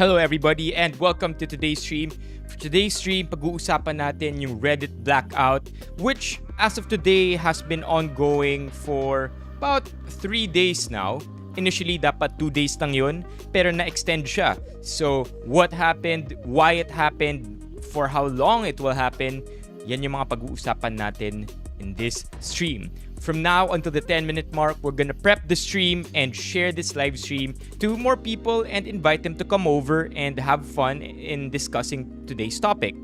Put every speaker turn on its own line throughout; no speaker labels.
Hello everybody and welcome to today's stream. For today's stream, pag-uusapan natin yung Reddit blackout, which as of today has been ongoing for about 3 days now. Initially, dapat 2 days lang yun, pero na-extend siya. So, what happened, why it happened, for how long it will happen, yan yung mga pag-uusapan natin in this stream. From now until the 10-minute mark, we're gonna prep the stream and share this live stream to more people and invite them to come over and have fun in discussing today's topic.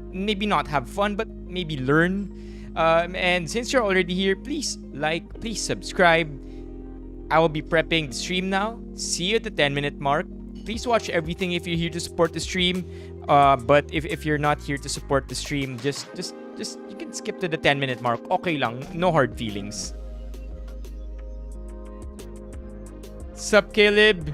Maybe not have fun, but maybe learn. And since you're already here, please like, please subscribe. I will be prepping the stream now. See you at the 10-minute mark. Please watch everything if you're here to support the stream. But if you're not here to support the stream, just you can skip to the 10-minute mark. Okay lang, no hard feelings. Sup, Caleb?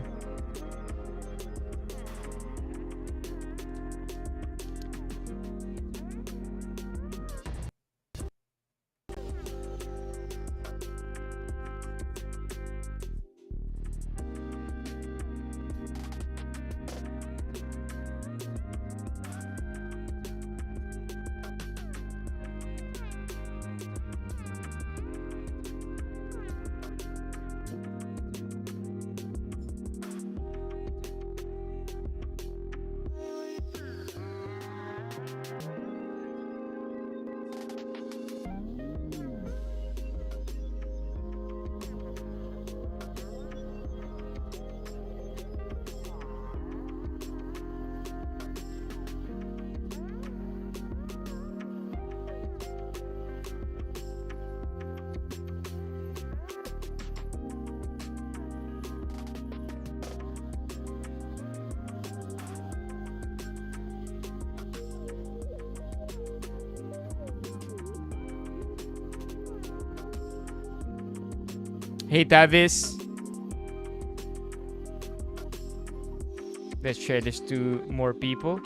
Hey, Tavis. Let's share this to more people.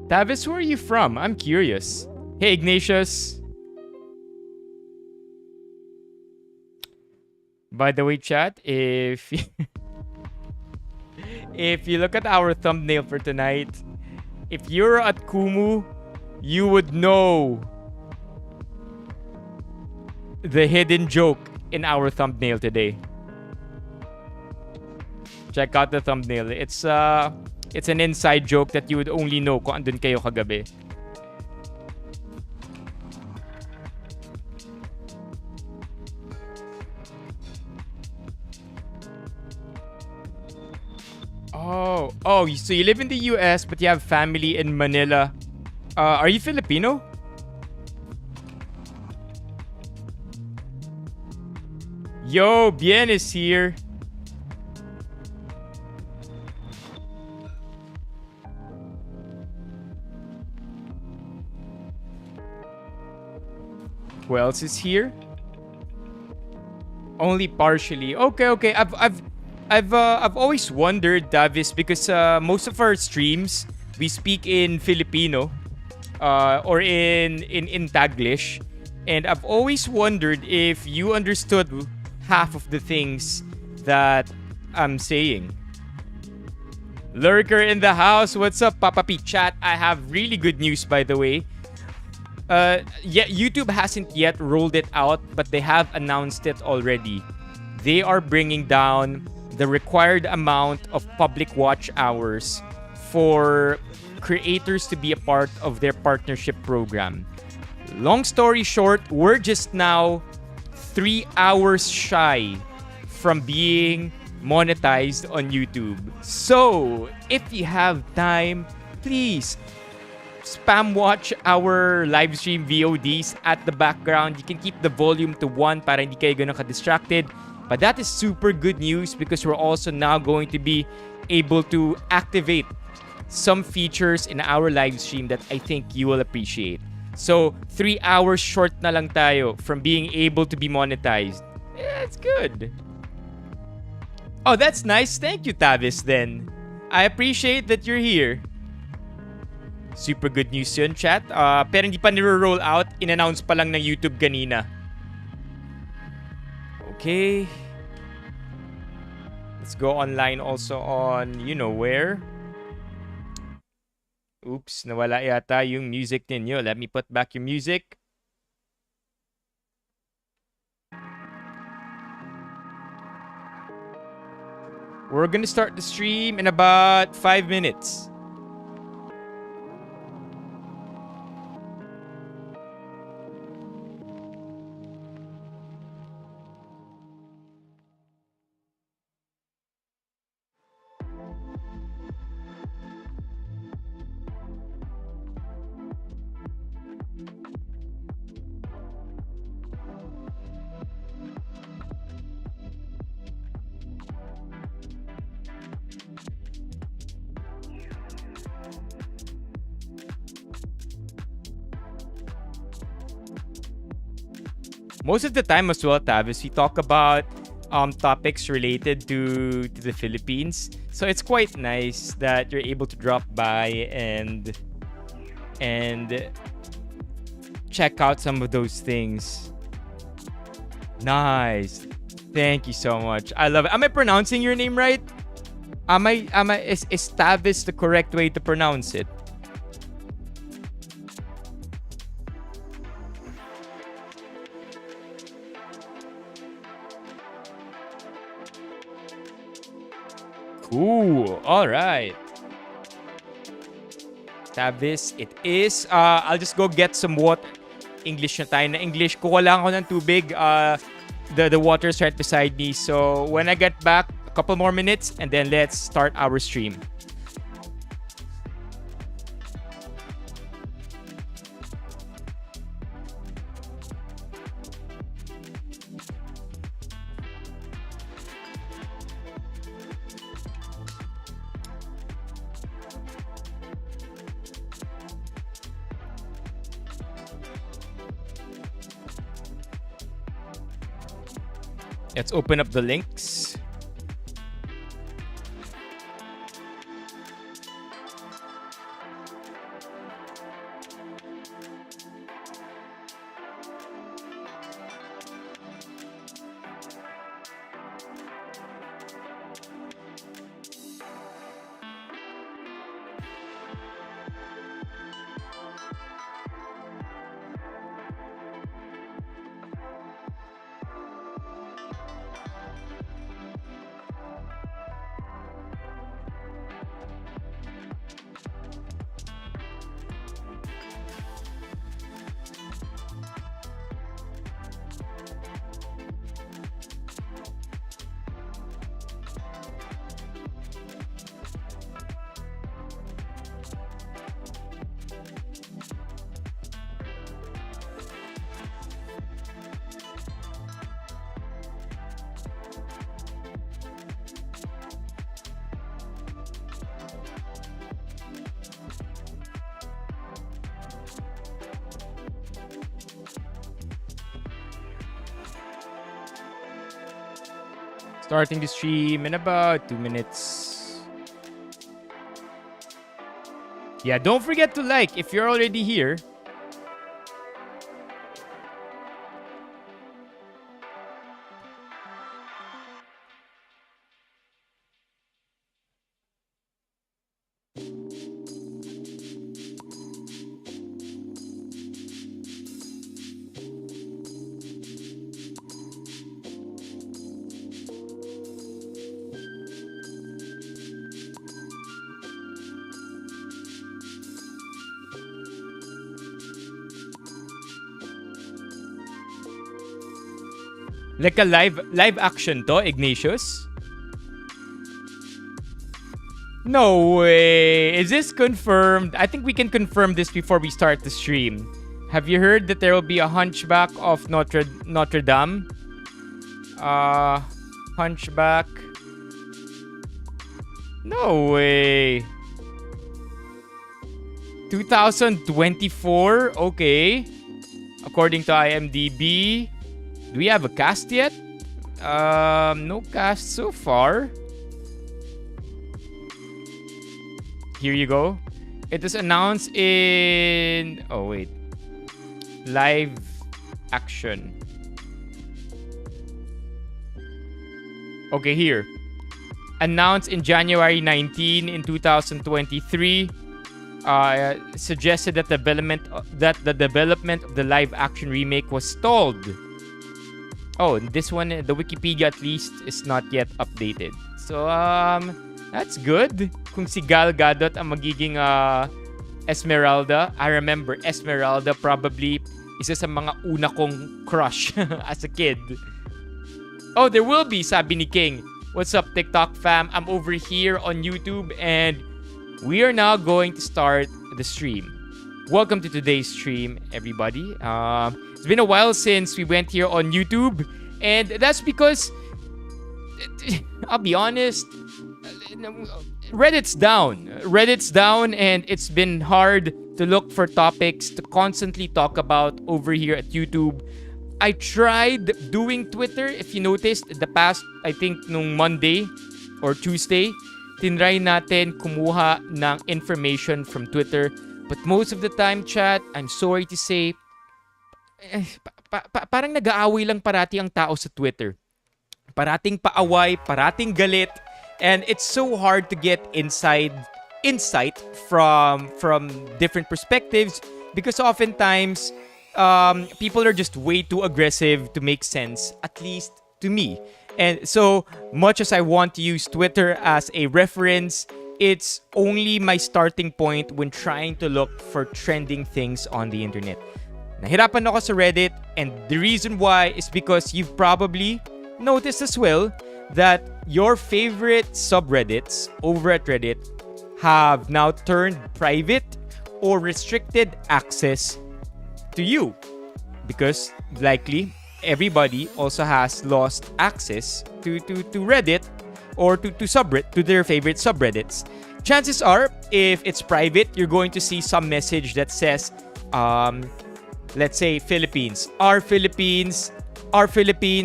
Tavis, where are you from? I'm curious. Hey, Ignatius. By the way, chat, if you look at our thumbnail for tonight, if you're at Kumu, you would know the hidden joke in our thumbnail today. Check out the thumbnail. It's an inside joke that you would only know kung andun kayo kagabi. Oh, so you live in the US but you have family in Manila. Are you Filipino? Yo, Bien is here. Who else is here? Only partially. Okay. I've always wondered, Davis, because most of our streams we speak in Filipino, or in Taglish, and I've always wondered if you understood half of the things that I'm saying. Lurker in the house, what's up, Papa P? Chat, I have really good news, by the way. Yeah, YouTube hasn't yet rolled it out, but they have announced it already. They are bringing down the required amount of public watch hours for creators to be a part of their partnership program. Long story short, we're just now 3 hours shy from being monetized on YouTube. So, if you have time, please spam watch our live stream VODs at the background. You can keep the volume to 1 para hindi kayo ganun ka-distracted. But that is super good news because we're also now going to be able to activate some features in our live stream that I think you will appreciate. So, 3 hours short na lang tayo from being able to be monetized. Yeah, it's good. Oh, that's nice. Thank you, Tavis, then. I appreciate that you're here. Super good news yun, chat. Pero hindi pa niro-roll out. In-announce pa lang ng YouTube kanina. Okay. Let's go online also on you know where. Oops, nawala yata yung music ninyo. Let me put back your music. We're gonna start the stream in about 5 minutes. Most of the time as well, Tavis, we talk about topics related to the Philippines. So it's quite nice that you're able to drop by and check out some of those things. Nice. Thank you so much. I love it. Am I pronouncing your name right? Is Tavis the correct way to pronounce it? Cool. All right. Tavis, it is. I'll just go get some water. English na tayo na English. Kuha lang ako ng tubig. The water's right beside me. So when I get back, a couple more minutes, and then let's start our stream. Let's open up the links. Starting the stream in about 2 minutes. Yeah, don't forget to like if you're already here. Like a live action to, Ignatius? No way. Is this confirmed? I think we can confirm this before we start the stream. Have you heard that there will be a Hunchback of Notre Dame? Hunchback. No way. 2024? Okay. According to IMDb. Do we have a cast yet? No cast so far. Here you go. It was announced in... Oh, wait. Live action. Okay, here. Announced in January 19 in 2023. Suggested that the development of the live action remake was stalled. Oh, this one, the Wikipedia at least, is not yet updated. So, that's good. Kung si Gal Gadot ang magiging Esmeralda. I remember Esmeralda probably isa sa mga una kong crush as a kid. Oh, there will be, sabi ni King. What's up, TikTok fam? I'm over here on YouTube and we are now going to start the stream. Welcome to today's stream, everybody. It's been a while since we went here on YouTube, and that's because, I'll be honest, Reddit's down. Reddit's down, and it's been hard to look for topics to constantly talk about over here at YouTube. I tried doing Twitter, if you noticed, the past, I think, nung Monday or Tuesday, tinry natin kumuha ng information from Twitter. But most of the time, chat, I'm sorry to say, parang nag-aaway lang parati ang tao sa Twitter. Parating paaway, parating galit, and it's so hard to get insight from different perspectives because oftentimes people are just way too aggressive to make sense, at least to me. And so much as I want to use Twitter as a reference, it's only my starting point when trying to look for trending things on the internet. Nahirapan ako sa Reddit, and the reason why is because you've probably noticed as well that your favorite subreddits over at Reddit have now turned private or restricted access to you, because likely everybody also has lost access to Reddit or to their favorite subreddits. Chances are, if it's private, you're going to see some message that says, let's say Philippines. Our Philippines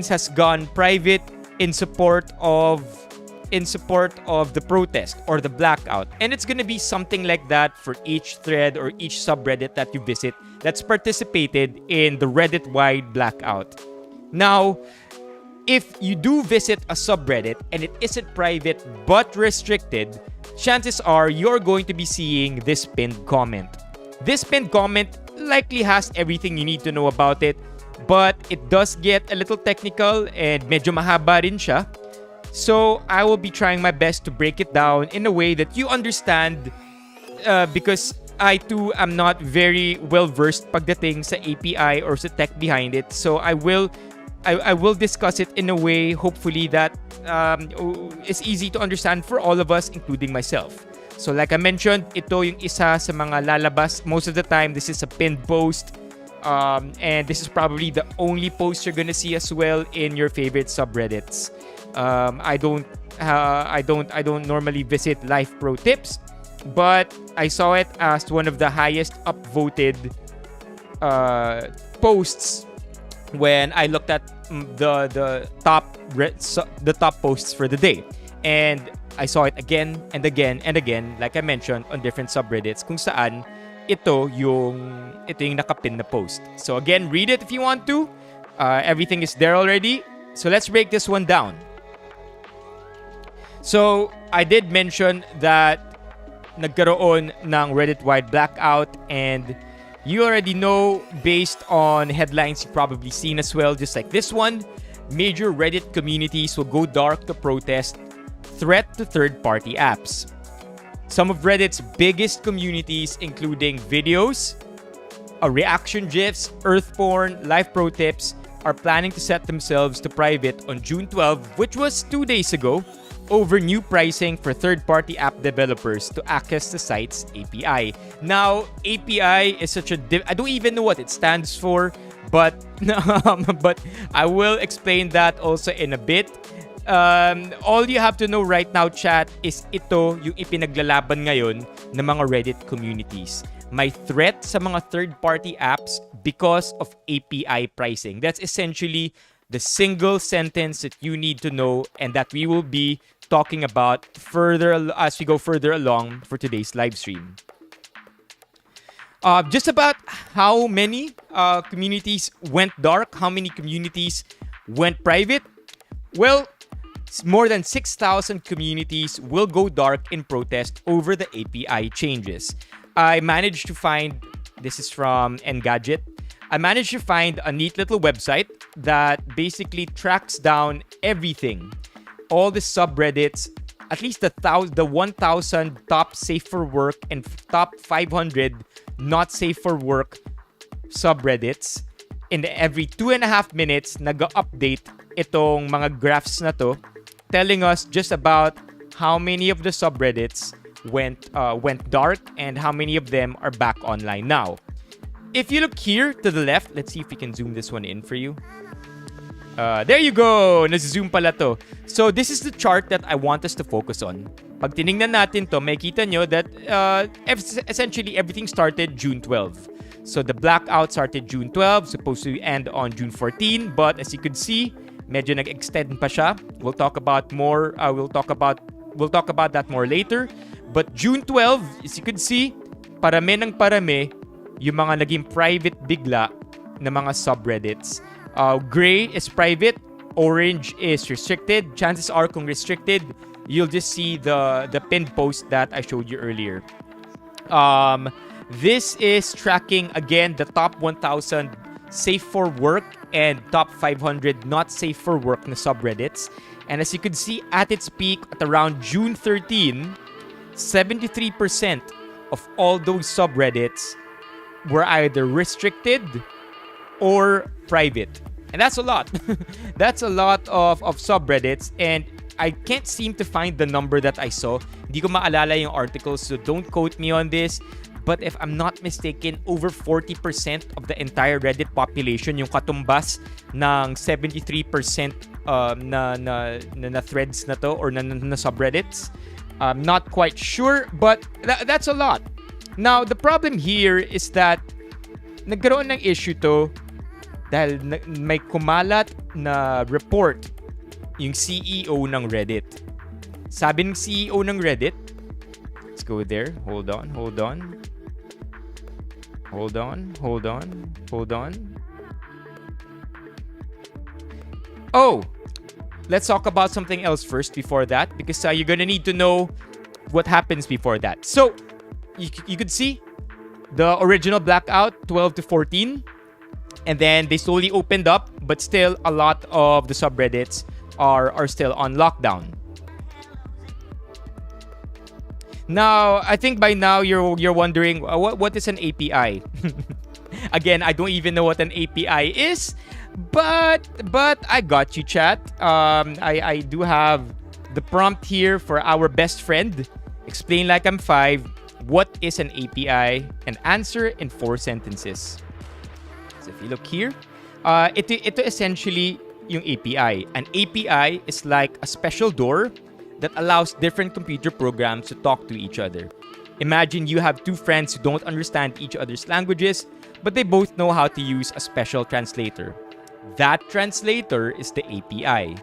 has gone private in support of the protest or the blackout. And it's gonna be something like that for each thread or each subreddit that you visit that's participated in the Reddit-wide blackout. Now, if you do visit a subreddit and it isn't private but restricted, chances are you're going to be seeing this pinned comment. This pinned comment likely has everything you need to know about it, but it does get a little technical and medyo mahaba rin siya. So I will be trying my best to break it down in a way that you understand, because I too am not very well versed pagdating sa API or sa tech behind it. So I will discuss it in a way, hopefully, that is easy to understand for all of us, including myself. So like I mentioned, ito yung isa sa mga lalabas. Most of the time, this is a pinned post. And this is probably the only post you're gonna see as well in your favorite subreddits. I don't normally visit Life Pro Tips, but I saw it as one of the highest upvoted posts when I looked at the top posts for the day, and I saw it again and again and again, like I mentioned, on different subreddits kung saan ito yung nakapin na post. So again, read it if you want to. Everything is there already. So let's break this one down. So I did mention that nagkaroon ng Reddit-wide blackout, and you already know, based on headlines you've probably seen as well, just like this one, major Reddit communities will go dark to protest threat to third-party apps. Some of Reddit's biggest communities, including videos, reaction GIFs, Earthborn, Life Pro Tips, are planning to set themselves to private on June 12, which was 2 days ago, over new pricing for third-party app developers to access the site's API. Now, API is such a I don't even know what it stands for, but I will explain that also in a bit. All you have to know right now, chat, is ito yung ipinaglalaban ngayon ng mga Reddit communities. May threat sa mga third-party apps because of API pricing. That's essentially the single sentence that you need to know and that we will be talking about further as we go further along for today's live stream. Just about how many communities went dark, how many communities went private. Well, more than 6,000 communities will go dark in protest over the API changes. I managed to find, this is from Engadget, I managed to find a neat little website that basically tracks down everything. All the subreddits, at least the 1,000 top safe for work and top 500 not safe for work subreddits. And every 2.5 minutes, nag-update itong mga graphs na to, telling us just about how many of the subreddits went dark and how many of them are back online now. If you look here to the left, let's see if we can zoom this one in for you. There you go! Naz-zoom pala to. So this is the chart that I want us to focus on. Pag tinignan natin to, makikita nyo that essentially everything started June 12. So the blackout started June 12, supposed to end on June 14, but as you could see, medyo nag-extend pa siya. We'll talk about more. We'll talk about that more later. But June 12, as you could see, parami ng parami yung mga naging private bigla na mga subreddits. Gray is private, orange is restricted. Chances are kung restricted, you'll just see the pinned post that I showed you earlier. This is tracking again the top 1,000 safe for work and top 500 not safe for work na subreddits. And as you can see, at its peak at around June 13, 73% of all those subreddits were either restricted or private. And that's a lot. That's a lot of subreddits. And I can't seem to find the number that I saw. Hindi ko maalala yung article, so don't quote me on this. But if I'm not mistaken, over 40% of the entire Reddit population, yung katumbas ng 73% na threads na to or na subreddits. I'm not quite sure, but that's a lot. Now, the problem here is that nagkaroon ng issue to dahil may kumalat na report yung CEO ng Reddit. Sabi ng CEO ng Reddit, let's go there. Hold on. Oh, let's talk about something else first before that, because you're gonna need to know what happens before that. So, you could see the original blackout, 12 to 14, and then they slowly opened up, but still a lot of the subreddits are still on lockdown. Now, I think by now you're wondering what is an API. Again, I don't even know what an API is, but I got you, chat. I do have the prompt here for our best friend. Explain like I'm 5. What is an API? And answer in 4 sentences. So if you look here, ito essentially yung API. An API is like a special door that allows different computer programs to talk to each other. Imagine you have 2 friends who don't understand each other's languages, but they both know how to use a special translator. That translator is the API.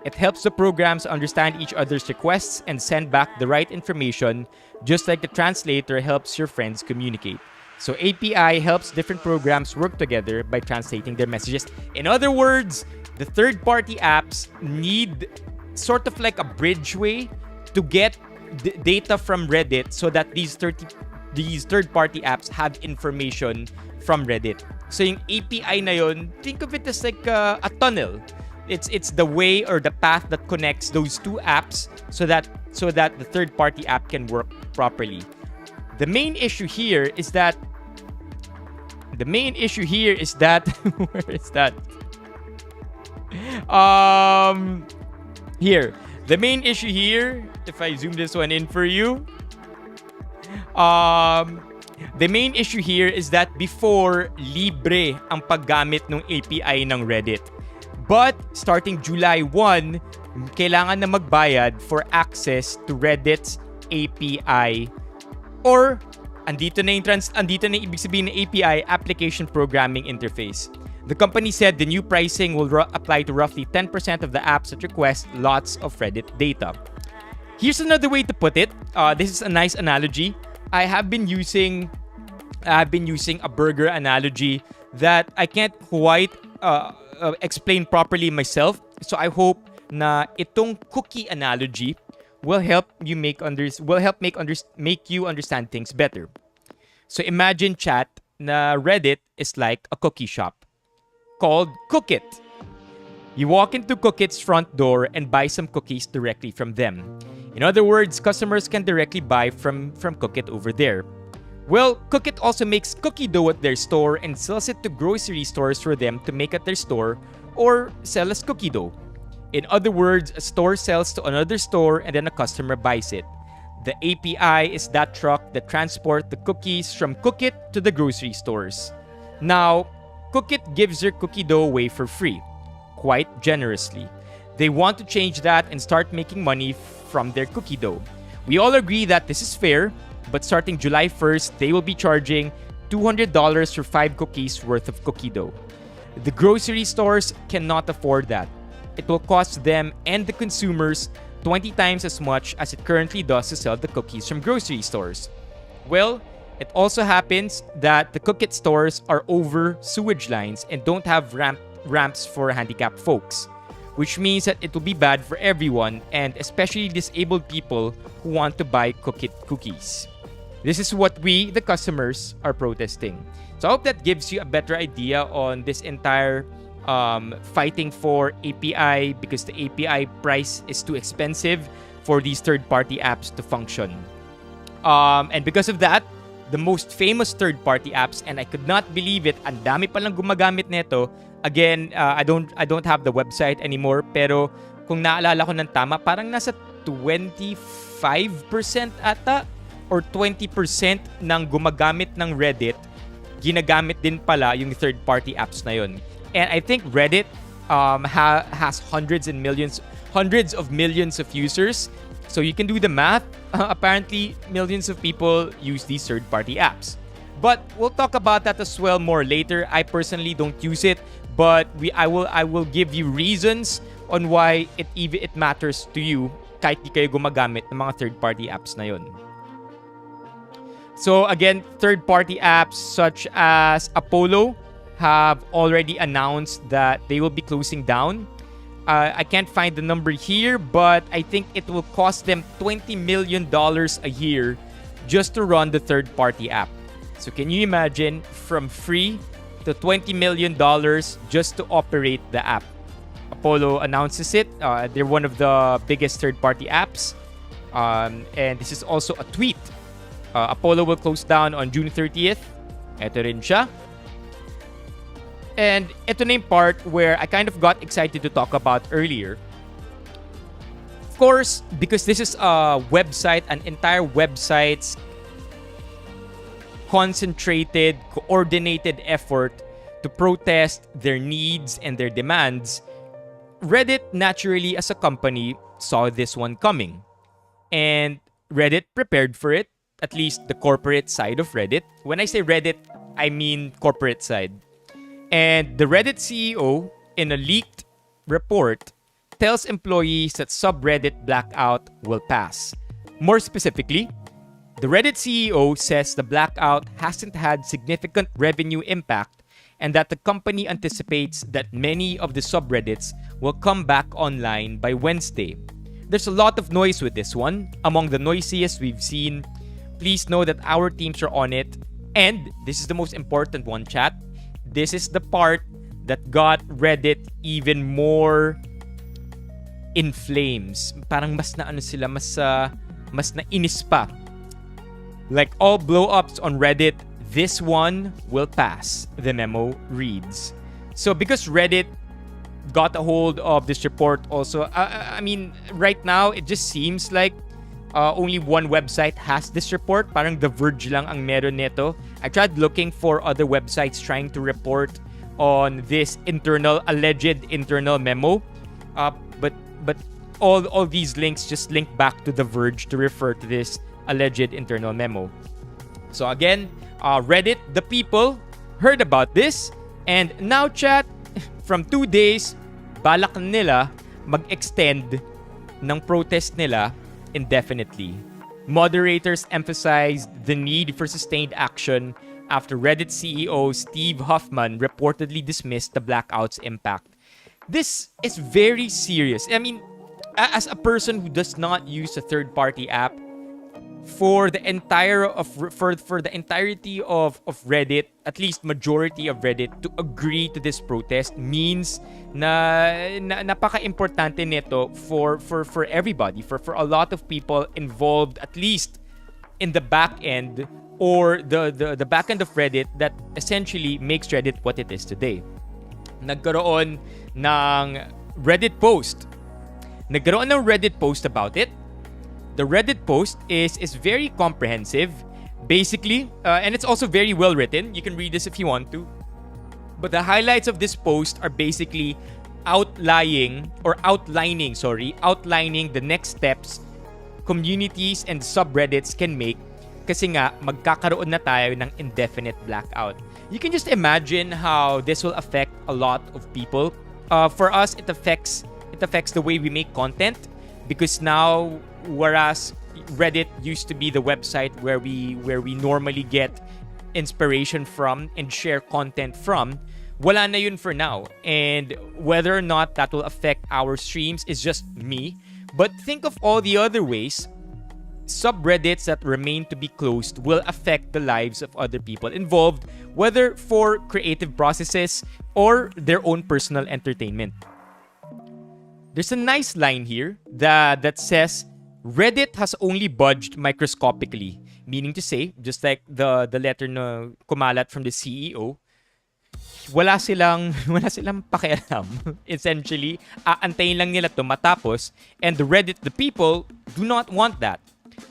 It helps the programs understand each other's requests and send back the right information, just like the translator helps your friends communicate. So API helps different programs work together by translating their messages. In other words, the third-party apps need sort of like a bridgeway to get data from Reddit so that these third-party apps have information from Reddit. So yung API na yun, think of it as like a tunnel. It's the way or the path that connects those 2 apps so that the third-party app can work properly. The main issue here is that where is that? Here. The main issue here, if I zoom this one in for you, the main issue here is that before, libre ang paggamit ng API ng Reddit. But starting July 1, kailangan na magbayad for access to Reddit's API, or andito na yung ibig sabihin ng API, Application Programming Interface. The company said the new pricing will apply to roughly 10% of the apps that request lots of Reddit data. Here's another way to put it. This is a nice analogy. I've been using a burger analogy that I can't quite explain properly myself. So I hope na itong cookie analogy will help you make you understand things better. So imagine, chat, na Reddit is like a cookie shop called Cookit. You walk into Cookit's front door and buy some cookies directly from them. In other words, customers can directly buy from Cookit over there. Well, Cookit also makes cookie dough at their store and sells it to grocery stores for them to make at their store or sell as cookie dough. In other words, a store sells to another store and then a customer buys it. The API is that truck that transports the cookies from Cookit to the grocery stores. Now, Cookit gives their cookie dough away for free, quite generously. They want to change that and start making money from their cookie dough. We all agree that this is fair, but starting July 1st, they will be charging $200 for 5 cookies worth of cookie dough. The grocery stores cannot afford that. It will cost them and the consumers 20 times as much as it currently does to sell the cookies from grocery stores. Well, it also happens that the Cookit stores are over sewage lines and don't have ramps for handicapped folks, which means that it will be bad for everyone and especially disabled people who want to buy Cookit cookies. This is what we, the customers, are protesting. So I hope that gives you a better idea on this entire fighting for API, because the API price is too expensive for these third-party apps to function. And because of that, the most famous third-party apps, and I could not believe it, ang dami palang gumagamit nito. Again, I don't have the website anymore, pero kung naalala ko ng tama, parang nasa 25% ata or 20% ng gumagamit ng Reddit, ginagamit din pala yung third-party apps na yun. And I think Reddit has hundreds of millions of users. So you can do the math. Apparently, millions of people use these third-party apps. But we'll talk about that as well more later. I personally don't use it, but I will give you reasons on why it matters to you kahit di kayo gumagamit ng mga third-party apps na yun. So again, third-party apps such as Apollo have already announced that they will be closing down. I can't find the number here, but I think it will cost them $20 million a year just to run the third-party app. So can you imagine, from free to $20 million just to operate the app? Apollo announces it. They're one of the biggest third-party apps. And this is also a tweet. Apollo will close down on June 30th. Ito rin siya. And ito na yung part where I kind of got excited to talk about earlier. Of course, because this is a website, an entire website's concentrated, coordinated effort to protest their needs and their demands, Reddit naturally as a company saw this one coming. And Reddit prepared for it, at least the corporate side of Reddit. When I say Reddit, I mean corporate side. And the Reddit CEO, in a leaked report, tells employees that subreddit blackout will pass. More specifically, the Reddit CEO says the blackout hasn't had significant revenue impact and that the company anticipates that many of the subreddits will come back online by Wednesday. There's a lot of noise with this one, among the noisiest we've seen. Please know that our teams are on it. And this is the most important one, chat. This is the part that got Reddit even more in flames. Parang mas na sila, mas na inis pa. Like all blow-ups on Reddit, this one will pass, the memo reads. So because Reddit got a hold of this report also, I mean, right now, it just seems like only one website has this report. Parang The Verge lang ang meron nito. I tried looking for other websites trying to report on this alleged internal memo. But all these links just link back to The Verge to refer to this alleged internal memo. So again, Reddit, the people, heard about this. And now chat, from 2 days, balak nila mag-extend ng protest nila indefinitely. Moderators emphasized the need for sustained action after Reddit CEO Steve Huffman reportedly dismissed the blackout's impact. This is very serious. I mean, as a person who does not use a third-party app, for the entirety of Reddit, at least majority of Reddit, to agree to this protest means na napaka-importante nito for everybody, for a lot of people involved, at least in the back end, or the back end of Reddit that essentially makes Reddit what it is today. Nagkaroon ng Reddit post about it. The Reddit post is very comprehensive, basically, and it's also very well written. You can read this if you want to. But the highlights of this post are basically outlining the next steps communities and subreddits can make kasi nga magkakaroon na tayo ng indefinite blackout. You can just imagine how this will affect a lot of people. For us, it affects the way we make content, because now, whereas Reddit used to be the website where we normally get inspiration from and share content from, wala na yun for now. And whether or not that will affect our streams is just me. But think of all the other ways subreddits that remain to be closed will affect the lives of other people involved, whether for creative processes or their own personal entertainment. There's a nice line here that says, Reddit has only budged microscopically. Meaning to say, just like the letter na kumalat from the CEO, wala silang pakialam. Essentially, aantayin lang nila to matapos, and the people do not want that.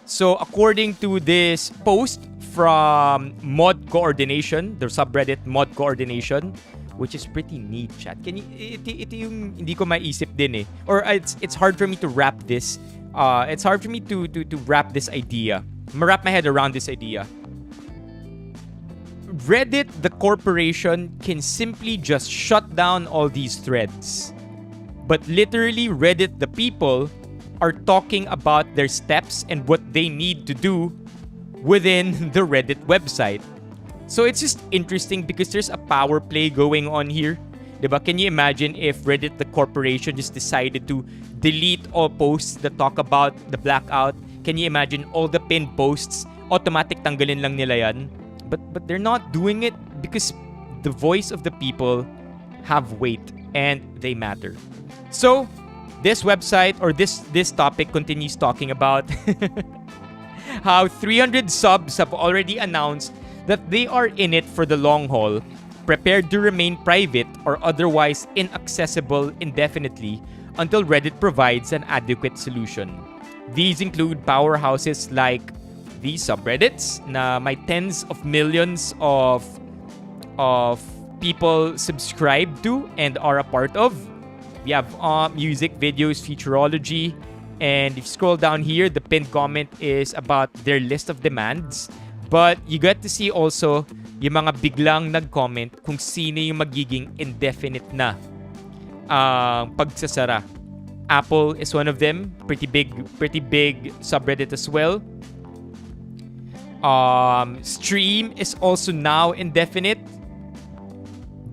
So according to this post from Mod Coordination, the subreddit Mod Coordination, which is pretty neat, chat. Can you, ito yung hindi ko maisip din eh. Or it's hard for me to wrap this. It's hard for me to wrap this idea. Wrap my head around this idea. Reddit, the corporation, can simply just shut down all these threads. But literally, Reddit, the people, are talking about their steps and what they need to do within the Reddit website. So it's just interesting because there's a power play going on here. Diba? Can you imagine if Reddit, the corporation, just decided to delete all posts that talk about the blackout? Can you imagine all the pinned posts? Automatic tanggalin lang nila yan. But they're not doing it because the voice of the people have weight and they matter. So this website or this topic continues talking about how 300 subs have already announced that they are in it for the long haul, prepared to remain private or otherwise inaccessible indefinitely until Reddit provides an adequate solution. These include powerhouses like these subreddits na may tens of millions of people subscribe to and are a part of. We have music, videos, futurology, and if you scroll down here, the pinned comment is about their list of demands. But you get to see also yung mga biglang nag-comment kung sino yung magiging indefinite na pagsasara. Apple is one of them, pretty big subreddit as well. Stream is also now indefinite.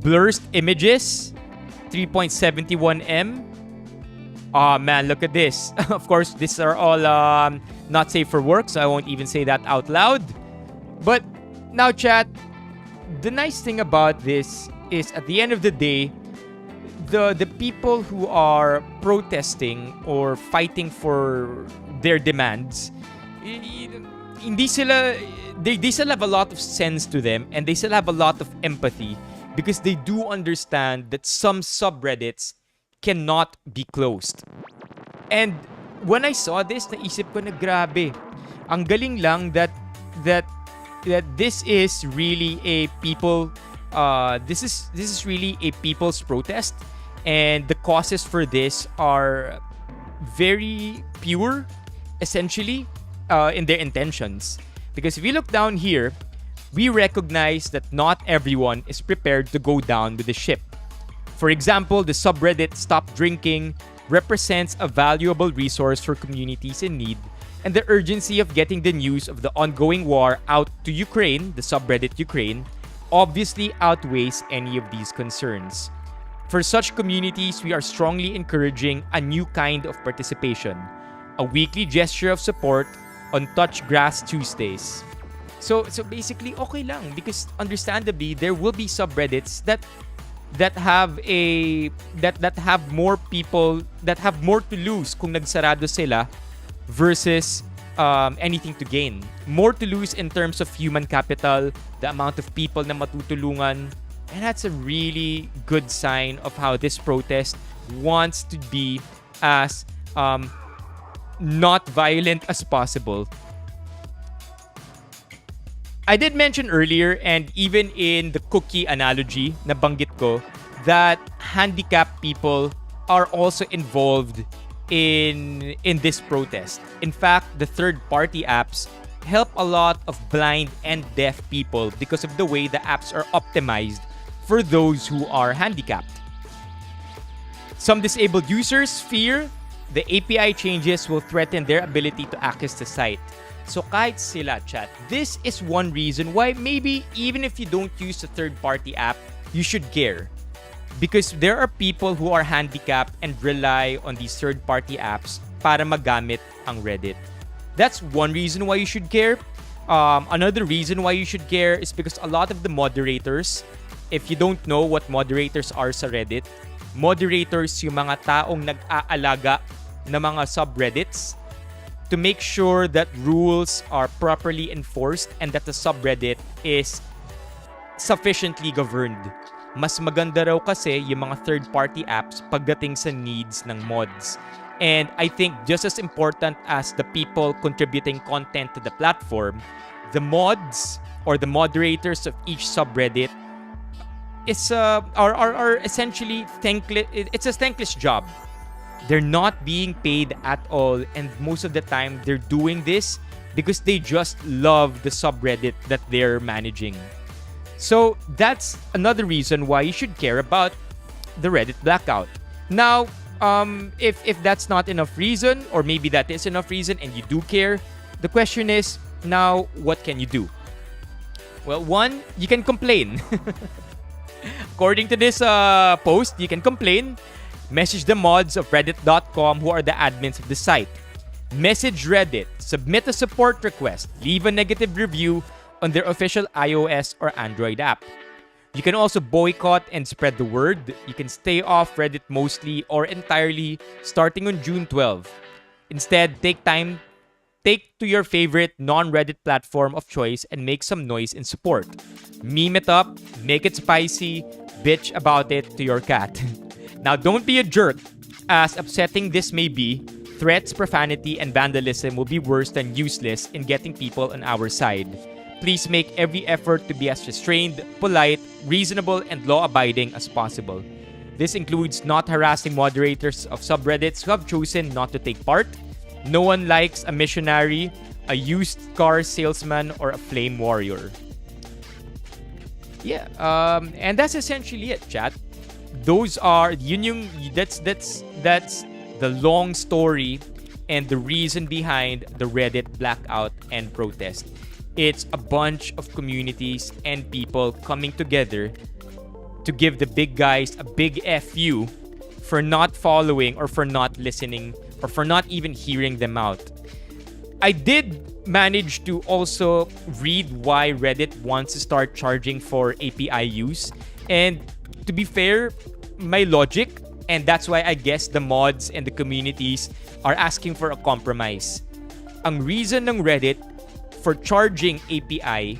Blurred images, 3.71 M. Oh man, look at this. Of course, these are all not safe for work, so I won't even say that out loud. But now, chat, the nice thing about this is at the end of the day, the people who are protesting or fighting for their demands, they still have a lot of sense to them, and they still have a lot of empathy because they do understand that some subreddits cannot be closed. And when I saw this, naisip ko na grabe. Ang galing lang that this is really a people this is really a people's protest, and the causes for this are very pure essentially in their intentions. Because if you look down here, we recognize that not everyone is prepared to go down with the ship. For example, the subreddit Stop Drinking represents a valuable resource for communities in need, and the urgency of getting the news of the ongoing war out to Ukraine, the subreddit Ukraine, obviously outweighs any of these concerns. For such communities, we are strongly encouraging a new kind of participation, a weekly gesture of support on Touch Grass Tuesdays. So basically okay lang because understandably there will be subreddits that have more people, that have more to lose kung nagsarado sila versus anything to gain. More to lose in terms of human capital, the amount of people na matutulungan. And that's a really good sign of how this protest wants to be as not violent as possible. I did mention earlier, and even in the cookie analogy na banggit ko, that handicapped people are also involved in this protest. In fact, the third-party apps help a lot of blind and deaf people because of the way the apps are optimized for those who are handicapped. Some disabled users fear the API changes will threaten their ability to access the site. So kahit sila, chat, this is one reason why maybe even if you don't use a third-party app, you should care. Because there are people who are handicapped and rely on these third-party apps para magamit ang Reddit. That's one reason why you should care. Another reason why you should care is because a lot of the moderators, if you don't know what moderators are sa Reddit, moderators yung mga taong nag-aalaga ng mga subreddits to make sure that rules are properly enforced and that the subreddit is sufficiently governed. Mas maganda raw kasi yung mga third-party apps pagdating sa needs ng mods. And I think just as important as the people contributing content to the platform, the mods or the moderators of each subreddit are essentially thankless. It's a thankless job. They're not being paid at all, and most of the time they're doing this because they just love the subreddit that they're managing. So that's another reason why you should care about the Reddit blackout. Now, if that's not enough reason, or maybe that is enough reason and you do care, the question is, now what can you do? Well, one, you can complain. According to this post, you can complain. Message the mods of reddit.com who are the admins of the site. Message Reddit. Submit a support request. Leave a negative review on their official iOS or Android app. You can also boycott and spread the word. You can stay off Reddit mostly or entirely starting on June 12. Instead, take to your favorite non-Reddit platform of choice and make some noise in support. Meme it up, make it spicy, bitch about it to your cat. Now, don't be a jerk. As upsetting this may be, threats, profanity, and vandalism will be worse than useless in getting people on our side. Please make every effort to be as restrained, polite, reasonable, and law-abiding as possible. This includes not harassing moderators of subreddits who have chosen not to take part. No one likes a missionary, a used car salesman, or a flame warrior. Yeah, and that's essentially it, chat. Those are that's the long story and the reason behind the Reddit blackout and protest. It's a bunch of communities and people coming together to give the big guys a big FU for not following or for not listening or for not even hearing them out. I did manage to also read why Reddit wants to start charging for API use. And to be fair, my logic, and that's why I guess the mods and the communities are asking for a compromise. Ang reason ng Reddit for charging API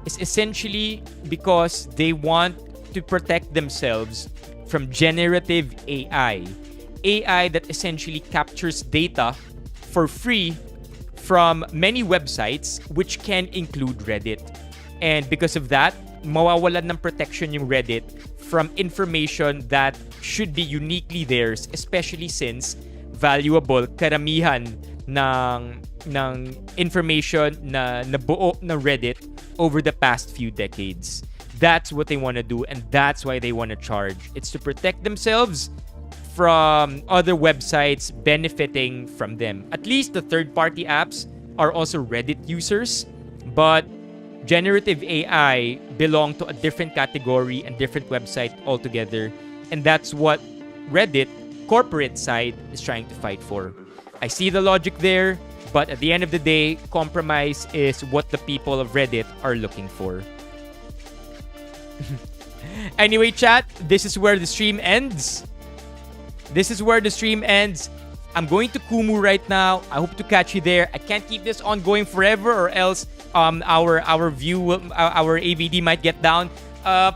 is essentially because they want to protect themselves from generative AI. AI that essentially captures data for free from many websites, which can include Reddit. And because of that, mawawalan ng protection yung Reddit from information that should be uniquely theirs, especially since valuable karamihan ng information na nabuo ng Reddit over the past few decades. That's what they want to do, and that's why they want to charge. It's to protect themselves from other websites benefiting from them. At least the third-party apps are also Reddit users, but generative AI belong to a different category and different website altogether, and that's what Reddit corporate side is trying to fight for. I see the logic there, but at the end of the day, compromise is what the people of Reddit are looking for. Anyway, chat, this is where the stream ends. I'm going to Kumu right now. I hope to catch you there. I can't keep this on going forever, or else our AVD might get down.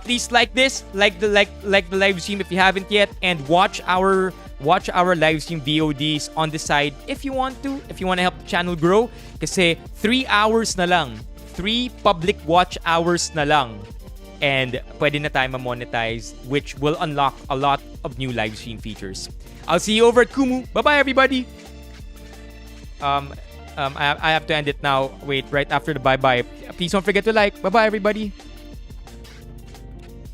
Please like this, like the live stream if you haven't yet, and watch our live stream VODs on the side if you want to help the channel grow. Kasi 3 hours na lang, 3 public watch hours na lang, and pwede na tayo ma-monetize, which will unlock a lot of new live stream features. I'll see you over at Kumu. Bye-bye, everybody. I have to end it now. Wait, right after the bye-bye. Please don't forget to like. Bye-bye, everybody.